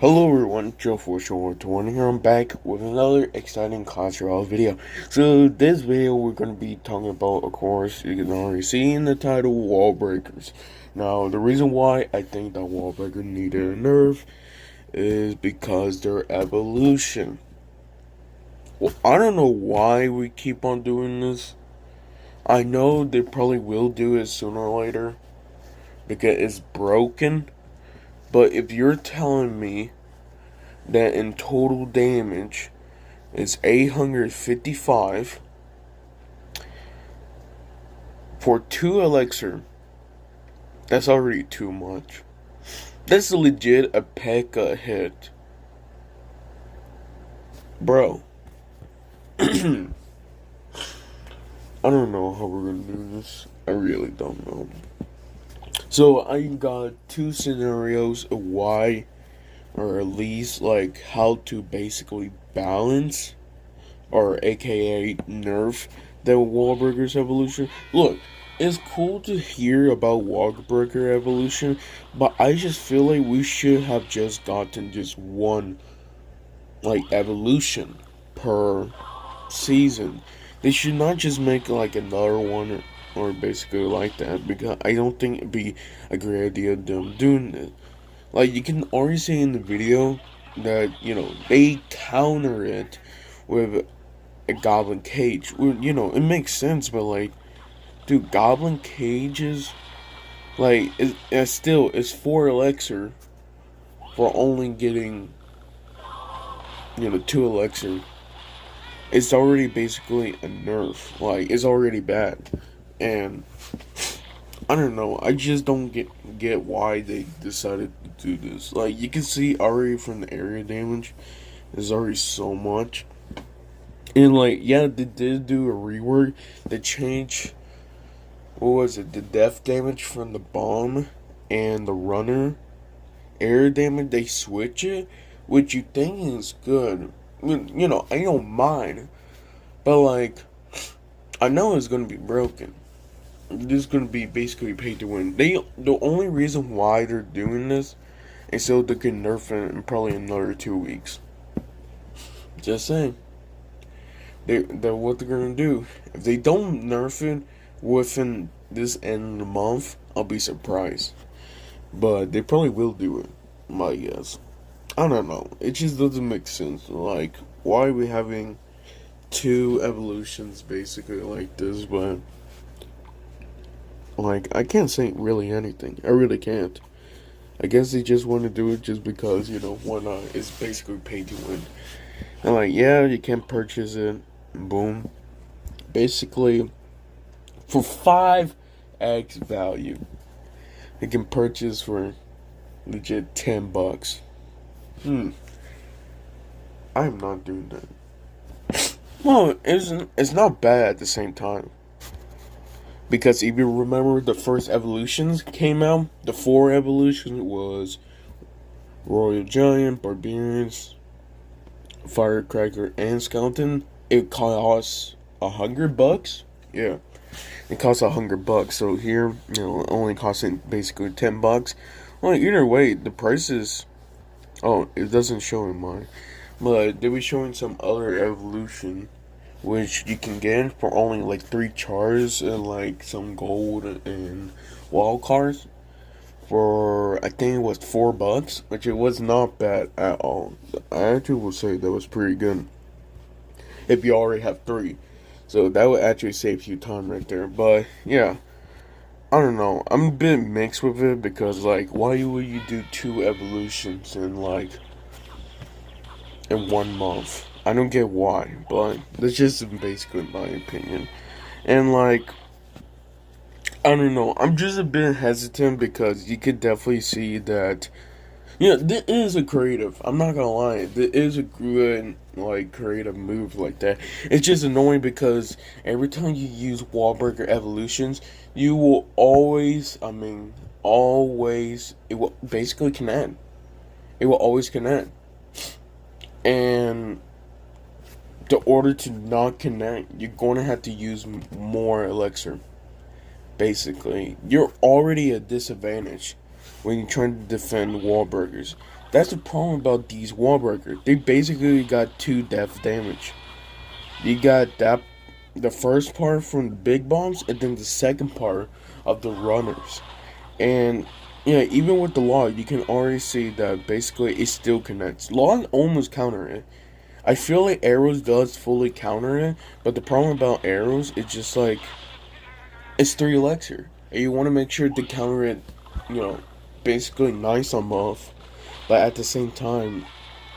Hello everyone, Joe for Short 21 here. I'm back with another exciting Clash Royale video. So this video we're going to be talking about, of course, you can already see in the title, Wallbreakers. Now the reason why I think that Wallbreaker needed a nerf is because their evolution. Well, I don't know why we keep on doing this. I know they probably will do it sooner or later because it's broken. But if you're telling me that in total damage is 855 for 2 elixir, that's already too much. That's legit a P.E.K.K.A hit. Bro. I don't know how we're gonna do this. I really don't know. So I got two scenarios of why, or at least like how to basically balance, or aka nerf, the Wallbreakers evolution. Look, it's cool to hear about Wallbreaker evolution, but I just feel like we should have just gotten just one like evolution per season. They should not just make like another one or basically like that, because I don't think it'd be a great idea of them doing it. Like, you can already see in the video that, they counter it with a goblin cage. Well, it makes sense, but like, dude, goblin cages, like, it's 4 elixir for only getting, 2 elixir. It's already basically a nerf. Like, it's already bad. And I don't know. I just don't get why they decided to do this. Like, you can see already from the area damage, there's already so much. And like, yeah, they did do a rework. They changed, what was it? The death damage from the bomb and the runner air damage. They switch it, which you think is good. I mean, I don't mind, but like, I know it's gonna be broken. This is gonna be basically paid to win. The only reason why they're doing this is so they can nerf it in probably another 2 weeks. Just saying. They're what they're gonna do. If they don't nerf it within this end of the month, I'll be surprised. But they probably will do it, my guess. I don't know. It just doesn't make sense. Like, why are we having 2 evolutions basically like this? But like, I can't say really anything. I really can't. I guess they just want to do it just because, why not? It's basically pay to win. And like, yeah, you can purchase it. Boom. Basically, for 5x value, you can purchase for legit $10. I'm not doing that. Well, it's not bad at the same time. Because if you remember, the first evolutions came out, the 4 evolutions was Royal Giant, Barbarians, Firecracker, and Skeleton. It costs $100. Yeah, it costs $100. So here, only costing basically $10. Well, either way, the prices. Oh, it doesn't show in mine, but they were showing some other evolution, which you can get for only like 3 chars and like some gold and wild cards for, I think it was $4, which it was not bad at all. I actually will say that was pretty good if you already have 3, so that would actually save you time right there. But yeah, I don't know, I'm a bit mixed with it, because like, why would you do 2 evolutions in 1 month? I don't get why, but that's just basically my opinion. And like, I don't know, I'm just a bit hesitant because you could definitely see that, this is a creative. I'm not gonna lie, this is a good creative move like that. It's just annoying because every time you use Wallbreaker evolutions, you will always, it will basically connect. It will always connect. And the order to not connect, you're going to have to use more elixir. Basically, you're already at disadvantage when you're trying to defend Wallbreakers. That's the problem about these Wallbreakers. They basically got two depth damage. You got that the first part from the big bombs, and then the second part of the runners. And yeah, even with the log, you can already see that basically it still connects. Log almost counter it. I feel like arrows does fully counter it, but the problem about arrows is just like it's 3 elixir, and you want to make sure to counter it, you know, basically nice on buff, but at the same time,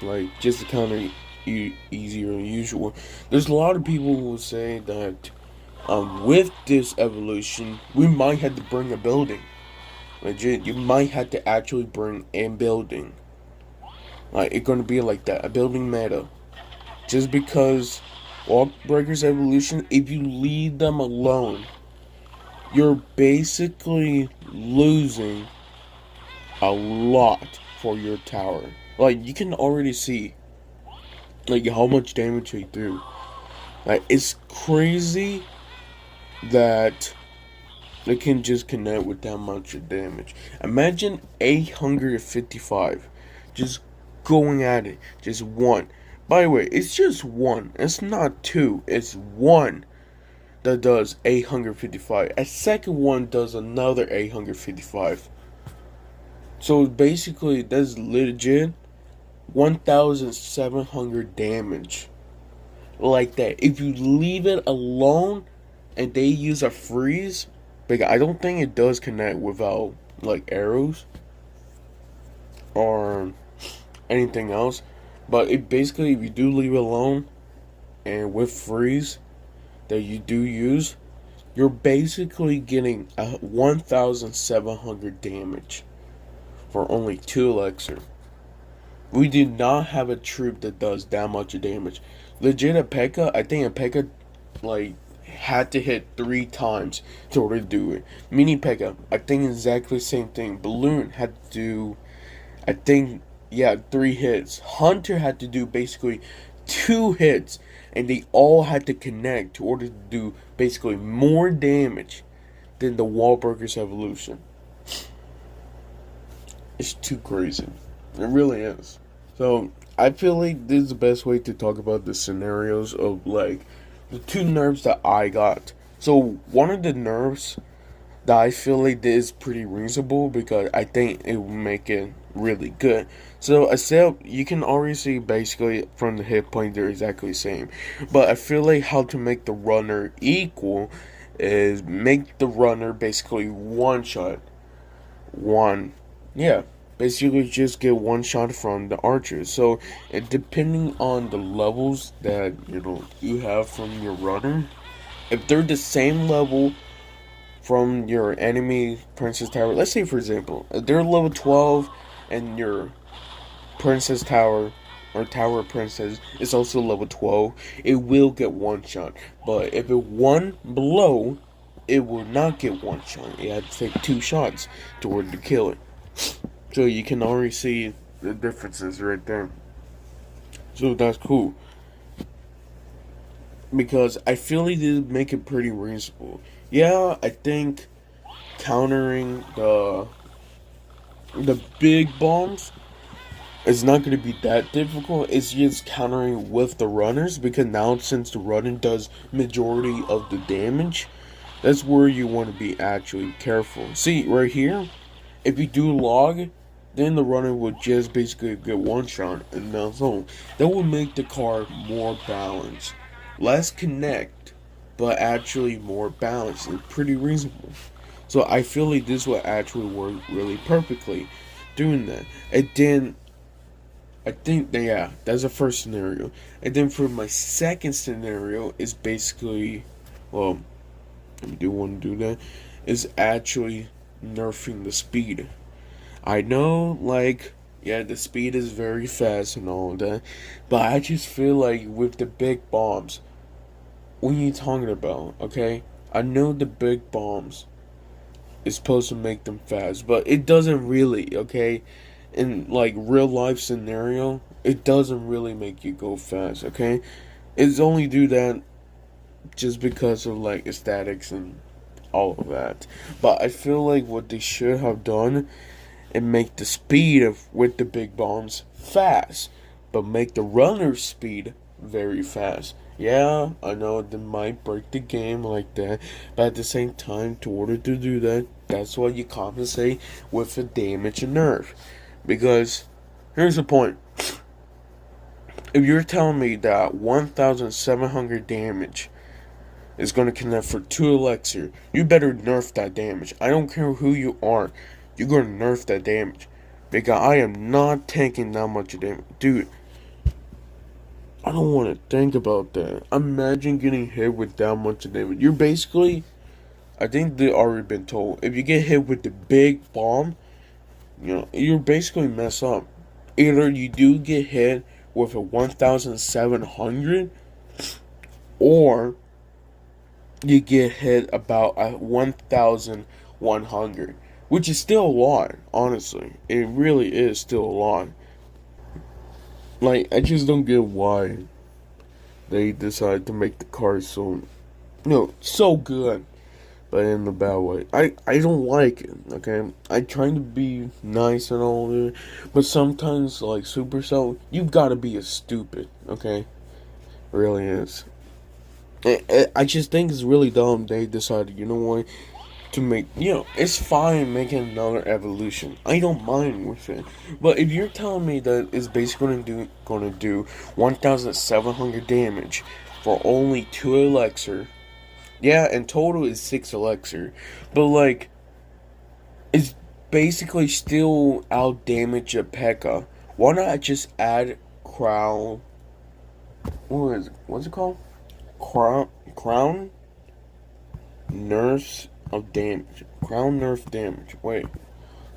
like just to counter easier than usual. There's a lot of people who will say that with this evolution, we might have to bring a building. Legit, you might have to actually bring a building. Like it's gonna be like that, a building meta. Just because Wallbreakers evolution, if you leave them alone, you're basically losing a lot for your tower. Like you can already see like how much damage they do. Like it's crazy that they can just connect with that much damage. Imagine 855 just going at it, just one. By the way, it's just one. It's not two. It's one that does 855. A second one does another 855. So basically, that's legit 1,700 damage. Like that. If you leave it alone and they use a freeze, because I don't think it does connect without like arrows or anything else. But it basically, if you do leave it alone and with freeze that you do use, you're basically getting 1,700 damage for only 2 elixir. We do not have a troop that does that much damage. Legit, a P.E.K.K.A, I think a P.E.K.K.A like had to hit 3 times in order to do it. Mini P.E.K.K.A, I think exactly the same thing. Balloon had to do, I think, yeah, 3 hits. Hunter had to do basically 2 hits, and they all had to connect in order to do basically more damage than the Wallbreakers evolution. It's too crazy. It really is. So I feel like this is the best way to talk about the scenarios of like the 2 nerfs that I got. So one of the nerfs that I feel like is pretty reasonable because I think it will make it really good. So except you can already see basically from the hit point they're exactly the same. But I feel like how to make the runner equal is make the runner basically one shot. Yeah, basically just get one shot from the archers. So depending on the levels that you have from your runner, if they're the same level from your enemy princess tower, let's say for example if they're level 12 and your princess tower or tower princess is also level 12, it will get one shot. But if it one below, it will not get one shot. You have to take 2 shots in order to kill it. So you can already see the differences right there. So that's cool. Because I feel like they make it pretty reasonable. Yeah, I think countering the big bombs is not going to be that difficult. It's just countering with the runners, because now since the running does majority of the damage, that's where you want to be actually careful. See, right here, if you do log, then the runner will just basically get one shot and that's all. That will make the card more balanced. Less connect, but actually more balanced. It's pretty reasonable. So I feel like this will actually work really perfectly doing that. And then I think that, yeah, that's the first scenario. And then for my second scenario is basically, well, I do want to do that, is actually nerfing the speed. I know, like, yeah, the speed is very fast and all of that, but I just feel like with the big bombs, what are you talking about, okay? I know the big bombs is supposed to make them fast, but it doesn't really, okay? In, like, real life scenario, it doesn't really make you go fast, okay? It's only do that just because of, like, aesthetics and all of that. But I feel like what they should have done and make the speed of with the big bombs fast, but make the runner speed very fast. Yeah, I know they might break the game like that, but at the same time, in order to do that, that's why you compensate with a damage and nerf. Because here's the point: if you're telling me that 1,700 damage is going to connect for 2 elixir, you better nerf that damage. I don't care who you are, you're going to nerf that damage. Because I am not taking that much damage. Dude, I don't want to think about that. Imagine getting hit with that much damage. You're basically, I think they already been told, if you get hit with the big bomb, you're basically mess up. Either you do get hit with a 1,700, or you get hit about a 1,100, which is still a lot, honestly. It really is still a lot. Like, I just don't get why they decided to make the cars so good, but in a bad way. I don't like it, okay? I try to be nice and all that, but sometimes, like, Supercell, you've got to be a stupid, okay? It really is. I just think it's really dumb they decided, you know what, to make, it's fine making another evolution. I don't mind with it. But if you're telling me that it's basically gonna do 1,700 damage for only 2 elixir, yeah, in total is 6 elixir, but like, it's basically still out damage a P.E.K.K.A. Why not just add crown? What's it called? Crown nerfs of damage. Crown nerf damage. Wait.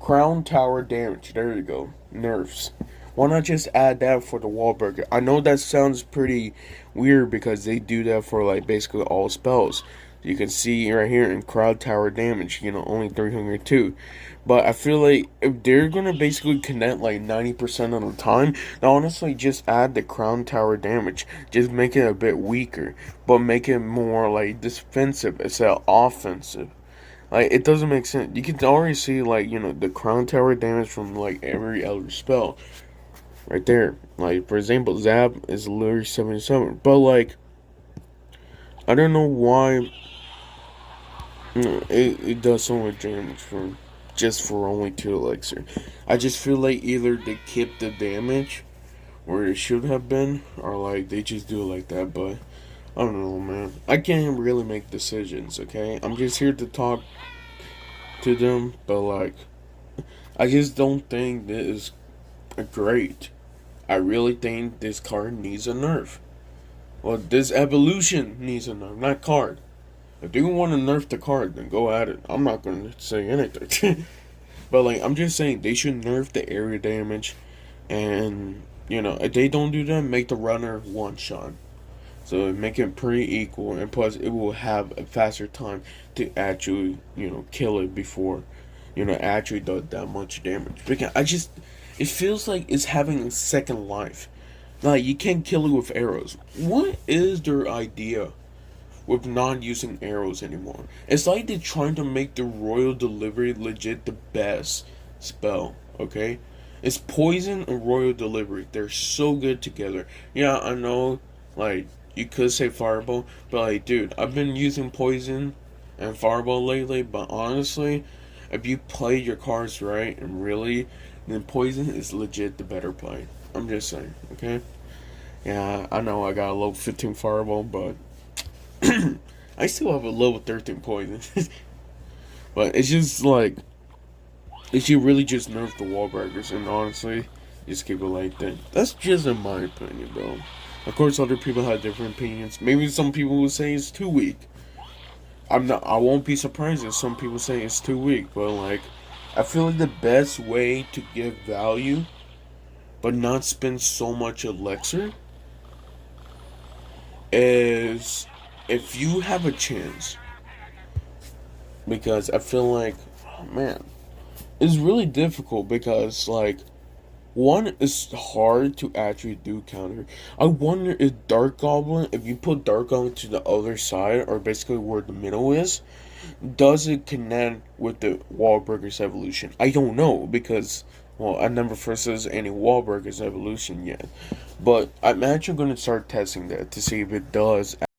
Crown tower damage. There you go. Nerfs. Why not just add that for the Wallbreaker? I know that sounds pretty weird because they do that for like basically all spells. You can see right here in crowd tower damage, only 302. But I feel like if they're gonna basically connect like 90% of the time, then honestly just add the crown tower damage. Just make it a bit weaker, but make it more like defensive instead of offensive. Like, it doesn't make sense. You can already see like, the crown tower damage from like every other spell. Right there. Like, for example, Zap is literally 77. But like, I don't know why it does so much damage for only 2 elixir. I just feel like either they keep the damage where it should have been, or like they just do it like that. But I don't know, man. I can't really make decisions. Okay, I'm just here to talk to them, but like, I just don't think this is great. I really think this card needs a nerf. Well, this evolution needs a nerf, not card. If they want to nerf the card, then go at it. I'm not going to say anything. But, like, I'm just saying, they should nerf the area damage. And, if they don't do that, make the runner one shot. So, make it pretty equal. And plus, it will have a faster time to actually, kill it before, actually does that much damage. Because it feels like it's having a second life. Like, you can't kill it with arrows. What is their idea with not using arrows anymore? It's like they're trying to make the royal delivery legit the best spell, okay? It's poison and royal delivery. They're so good together. Yeah, I know, like, you could say fireball, but like, dude, I've been using poison and fireball lately, but honestly, if you play your cards right and really, then poison is legit the better play. I'm just saying, okay? Yeah, I know I got a level 15 fireball, but I still have a level 13 poison. But it's just like, they should really just nerf the Wallbreakers, and honestly, just keep it like that. That's just in my opinion, though. Of course, other people have different opinions. Maybe some people will say it's too weak. I won't be surprised if some people say it's too weak, but like, I feel like the best way to give value, but not spend so much elixir, is if you have a chance. Because I feel like, oh man, it's really difficult because like, one is hard to actually do counter. I wonder if Dark Goblin, if you put Dark Goblin to the other side, or basically where the middle is, Does it connect with the Wallbreakers evolution? I don't know because, well, I never versus any Wallbreakers evolution yet. But I'm actually going to start testing that to see if it does